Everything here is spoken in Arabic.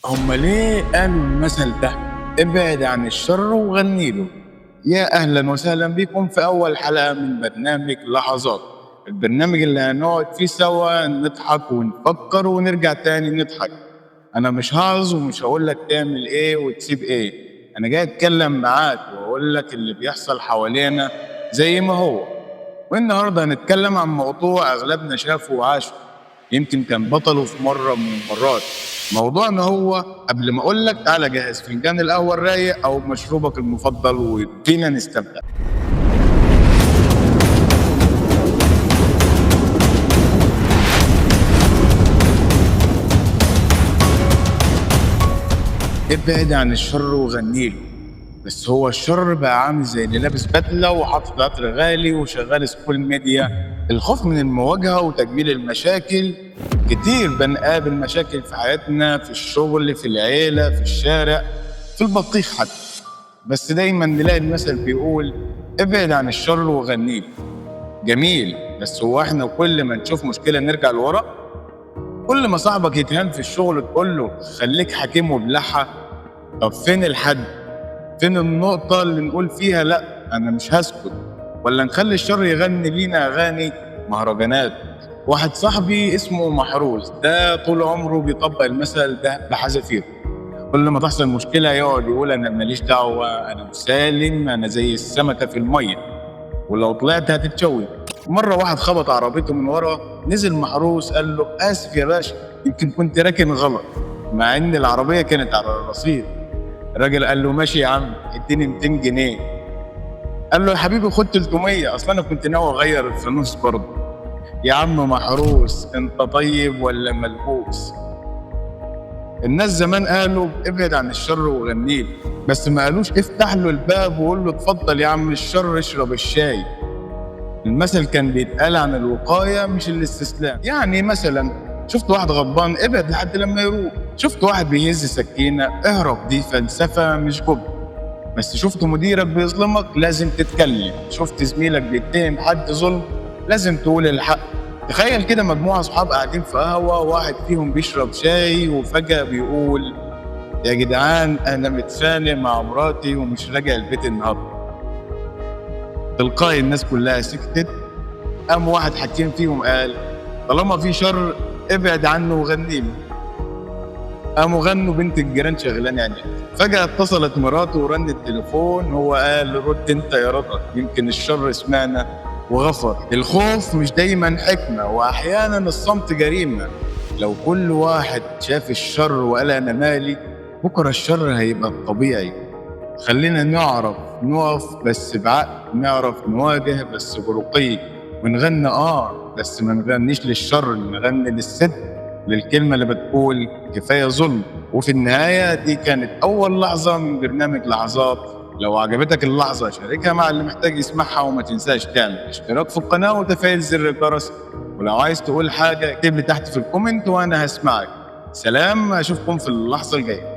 هما ليه قالوا المثل ده؟ ابعد عن الشر وغني له. يا أهلا وسهلا بكم في أول حلقة من برنامج لحظات، البرنامج اللي هنقعد فيه سوا نضحك ونفكر ونرجع تاني نضحك. أنا مش هعظ ومش هقول لك تعمل إيه وتسيب إيه، أنا جاي أتكلم معاك وأقول لك اللي بيحصل حوالينا زي ما هو. والنهارده هنتكلم عن موضوع أغلبنا شافه وعاشه، يمكن كان بطله في مرة من المرات. موضوعنا هو، قبل ما أقول لك تعالى جهز فنجان القهوة الرايق أو مشروبك المفضل وفينا نستمتع. ابعد عن الشر وغنيله. بس هو الشر بقى عامل زي اللي لابس بدلة وحاطط عطر غالي وشغال سكول ميديا. الخوف من المواجهة وتجميل المشاكل. كتير بنقابل مشاكل في حياتنا، في الشغل، في العيلة، في الشارع، في البطيخ حتى. بس دايما نلاقي المثل بيقول ابعد عن الشر وغنيله. جميل، بس هو احنا كل ما نشوف مشكلة نرجع لورا؟ كل ما صاحبك يتهان في الشغل تقول له خليك حكيم وبلحة؟ طب فين الحد؟ فين النقطة اللي نقول فيها لا أنا مش هسكت؟ ولا نخلي الشر يغني لينا أغاني مهرجانات؟ واحد صاحبي اسمه محروس، ده طول عمره بيطبق المثل ده بحذافيره. كل ما تحصل مشكلة يقعد يقول أنا ماليش دعوة، أنا مسالم، أنا زي السمكة في المية، ولو طلعت هتتشوي. مرة واحد خبط عربيته من ورا، نزل محروس قال له آسف يا باشا، يمكن كنت راكن غلط، مع إن العربية كانت على الرصيف. الراجل قال له ماشي يا عم اديني 200 جنيه. قال له يا حبيبي خد 300، اصلا انا كنت ناوي اغير الفانوس برضه. يا عم محروس انت طيب ولا ملبوس؟ الناس زمان قالوا ابعد عن الشر وغنيله، بس ما قالوش افتح له الباب وقول له اتفضل يا عم الشر اشرب الشاي. المثل كان بيتقال عن الوقاية مش الاستسلام. يعني مثلا شفت واحد غضبان ابعد لحد لما يروق، شفت واحد بيهز سكينة اهرب، دي فلسفة مش جبن. بس شفت مديرك بيظلمك لازم تتكلم، شفت زميلك بيتهم حد ظلم لازم تقول الحق. تخيل كده مجموعة صحاب قاعدين في قهوة، واحد فيهم بيشرب شاي وفجأة بيقول يا جدعان أنا متخانق مع مراتي ومش راجع البيت النهاردة. تلقائي الناس كلها سكتت. قام واحد حكيم فيهم قال طالما في شر ابعد عنه وغنيله. قاموا غنوا بنت الجيران شغلانه يعني. فجأة اتصلت مراته ورن التليفون، هو قال رد انت يا رضا يمكن الشر سمعنا وغفر. الخوف مش دايما حكمة، واحيانا الصمت جريمة. لو كل واحد شاف الشر وقال انا مالي، بكرة الشر هيبقى الطبيعي. خلينا نعرف نقف بس بعقل، نعرف نواجه بس برقي، ونغني بس ما نغنيش للشر، نغني للصدق، للكلمة اللي بتقول كفاية ظلم. وفي النهاية دي كانت أول لحظة من برنامج لحظات. لو عجبتك اللحظة شاركها مع اللي محتاج يسمعها، وما تنساش تعمل اشتراك في القناة وتفعيل زر الجرس. ولو عايز تقول حاجة اكتب لي تحت في الكومنت وأنا هسمعك. سلام، أشوفكم في اللحظة الجاية.